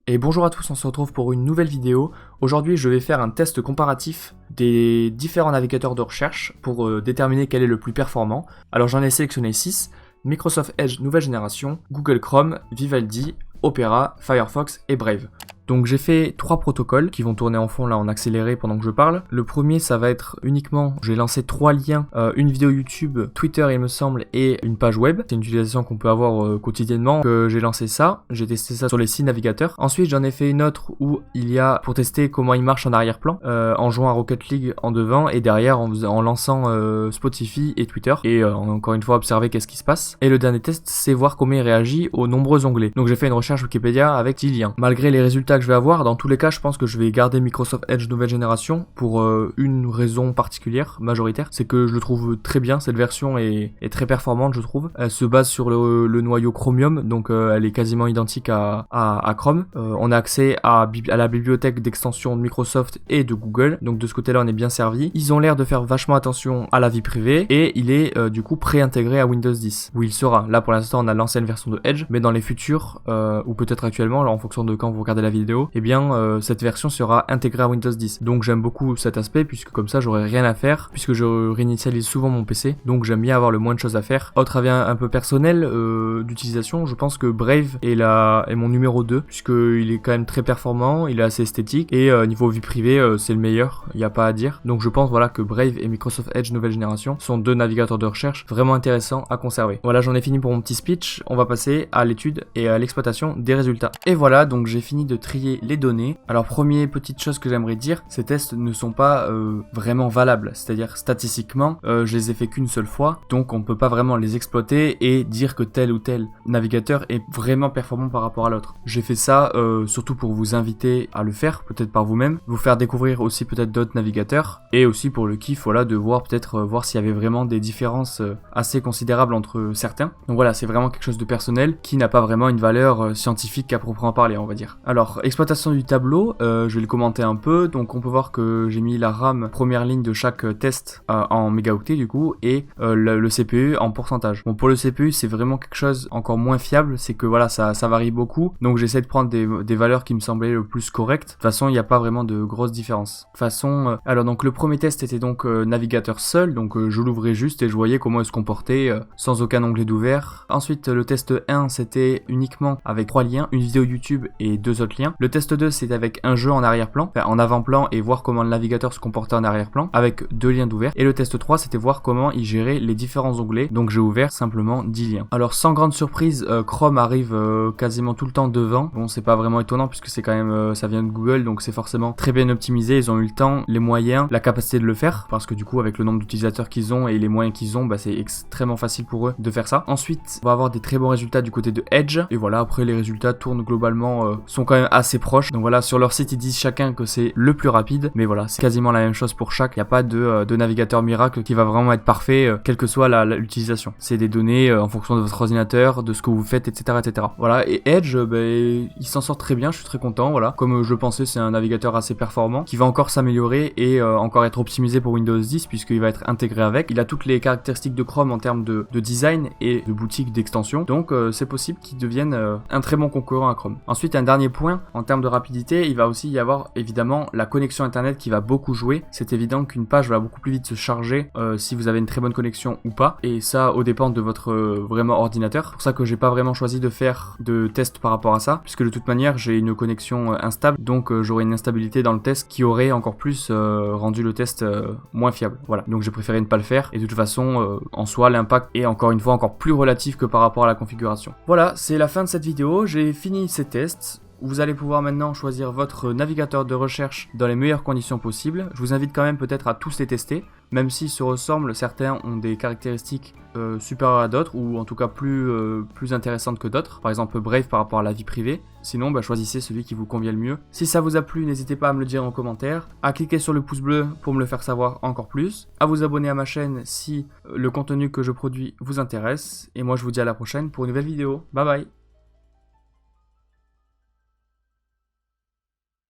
Et bonjour à tous, on se retrouve pour une nouvelle vidéo. Aujourd'hui, je vais faire un test comparatif des différents navigateurs de recherche pour déterminer quel est le plus performant. Alors j'en ai sélectionné 6, Microsoft Edge nouvelle génération, Google Chrome, Vivaldi, Opera, Firefox et Brave. Donc j'ai fait 3 protocoles qui vont tourner en fond là en accéléré pendant que je parle. Le premier ça va être uniquement, j'ai lancé 3 liens, une vidéo YouTube, Twitter il me semble et une page web. C'est une utilisation qu'on peut avoir quotidiennement. J'ai lancé ça, j'ai testé ça sur les 6 navigateurs. Ensuite j'en ai fait une autre où il y a pour tester comment il marche en arrière-plan, en jouant à Rocket League en devant et derrière en lançant Spotify et Twitter. Et encore une fois observer qu'est-ce qui se passe. Et le dernier test c'est voir comment il réagit aux nombreux onglets. Donc j'ai fait une recherche Wikipédia avec 10 liens. Malgré les résultats que je vais avoir, dans tous les cas je pense que je vais garder Microsoft Edge nouvelle génération pour une raison particulière, majoritaire, c'est que je le trouve très bien, cette version est très performante je trouve. Elle se base sur le noyau Chromium, donc elle est quasiment identique à Chrome. On a accès à la bibliothèque d'extensions de Microsoft et de Google, donc de ce côté là on est bien servi. Ils ont l'air de faire vachement attention à la vie privée et il est du coup pré-intégré à Windows 10, où il sera. Là pour l'instant on a l'ancienne version de Edge, mais dans les futurs, ou peut-être actuellement, alors en fonction de quand vous regardez la vidéo, et bien cette version sera intégrée à Windows 10. Donc j'aime beaucoup cet aspect puisque comme ça j'aurai rien à faire, puisque je réinitialise souvent mon PC, donc j'aime bien avoir le moins de choses à faire. Autre avis un peu personnel d'utilisation, je pense que Brave est mon numéro 2, puisqu'il est quand même très performant, il est assez esthétique, et niveau vie privée c'est le meilleur, il n'y a pas à dire. Donc je pense voilà que Brave et Microsoft Edge nouvelle génération sont 2 navigateurs de recherche vraiment intéressants à conserver. Voilà, j'en ai fini pour mon petit speech, on va passer à l'étude et à l'exploitation des résultats. Et voilà, donc j'ai fini de trier les données. Alors première petite chose que j'aimerais dire, ces tests ne sont pas vraiment valables, c'est-à-dire statistiquement je les ai fait qu'une seule fois, donc on ne peut pas vraiment les exploiter et dire que tel ou tel navigateur est vraiment performant par rapport à l'autre. J'ai fait ça surtout pour vous inviter à le faire, peut-être par vous-même, vous faire découvrir aussi peut-être d'autres navigateurs, et aussi pour le kiff voilà, de voir peut-être voir s'il y avait vraiment des différences assez considérables entre certains. Donc voilà, c'est vraiment quelque chose de personnel qui n'a pas vraiment une valeur scientifique à proprement parler, on va dire. Alors exploitation du tableau, je vais le commenter un peu. Donc on peut voir que j'ai mis la RAM première ligne de chaque test en mégaoctets du coup, et le CPU en pourcentage. Bon, pour le CPU c'est vraiment quelque chose encore moins fiable, c'est que voilà ça varie beaucoup, donc j'essaie de prendre des valeurs qui me semblaient le plus correctes. De toute façon il n'y a pas vraiment de grosses différences. De toute façon alors donc le premier test était donc navigateur seul, donc je l'ouvrais juste et je voyais comment il se comportait sans aucun onglet d'ouvert. Ensuite le test 1 c'était uniquement avec 3 liens, une vidéo YouTube et 2 autres liens. Le test 2 c'est avec un jeu en arrière-plan, enfin en avant-plan, et voir comment le navigateur se comportait en arrière-plan avec 2 liens d'ouvert. Et le test 3 c'était voir comment il gérait les différents onglets, donc j'ai ouvert simplement 10 liens. Alors sans grande surprise, Chrome arrive quasiment tout le temps devant. Bon, c'est pas vraiment étonnant puisque c'est quand même ça vient de Google, donc c'est forcément très bien optimisé, ils ont eu le temps, les moyens, la capacité de le faire, parce que du coup avec le nombre d'utilisateurs qu'ils ont et les moyens qu'ils ont, bah, c'est extrêmement facile pour eux de faire ça. Ensuite on va avoir des très bons résultats du côté de Edge, et voilà, après les résultats tournent globalement sont quand même assez proches. Donc voilà, sur leur site ils disent chacun que c'est le plus rapide, mais voilà, c'est quasiment la même chose pour chaque. Il n'y a pas de navigateur miracle qui va vraiment être parfait, quelle que soit l'utilisation. C'est des données en fonction de votre ordinateur, de ce que vous faites, etc. etc. Voilà, et Edge, il s'en sort très bien, je suis très content, voilà. Comme je pensais, c'est un navigateur assez performant, qui va encore s'améliorer et encore être optimisé pour Windows 10, puisqu'il va être intégré avec. Il a toutes les caractéristiques de Chrome en termes de design et de boutique d'extension, donc c'est possible qu'il devienne un très bon concurrent à Chrome. Ensuite, un dernier point, en termes de rapidité, il va aussi y avoir évidemment la connexion internet qui va beaucoup jouer. C'est évident qu'une page va beaucoup plus vite se charger si vous avez une très bonne connexion ou pas, et ça au dépend de votre vraiment ordinateur. C'est pour ça que j'ai pas vraiment choisi de faire de test par rapport à ça, puisque de toute manière j'ai une connexion instable, donc j'aurais une instabilité dans le test qui aurait encore plus rendu le test moins fiable. Voilà, donc j'ai préféré ne pas le faire, et de toute façon en soi l'impact est encore une fois encore plus relatif que par rapport à la configuration. Voilà, c'est la fin de cette vidéo, j'ai fini ces tests. Vous allez pouvoir maintenant choisir votre navigateur de recherche dans les meilleures conditions possibles. Je vous invite quand même peut-être à tous les tester, même s'ils se ressemblent, certains ont des caractéristiques supérieures à d'autres, ou en tout cas plus intéressantes que d'autres. Par exemple Brave par rapport à la vie privée. Sinon, choisissez celui qui vous convient le mieux. Si ça vous a plu, n'hésitez pas à me le dire en commentaire, à cliquer sur le pouce bleu pour me le faire savoir encore plus, à vous abonner à ma chaîne si le contenu que je produis vous intéresse, et moi je vous dis à la prochaine pour une nouvelle vidéo. Bye bye!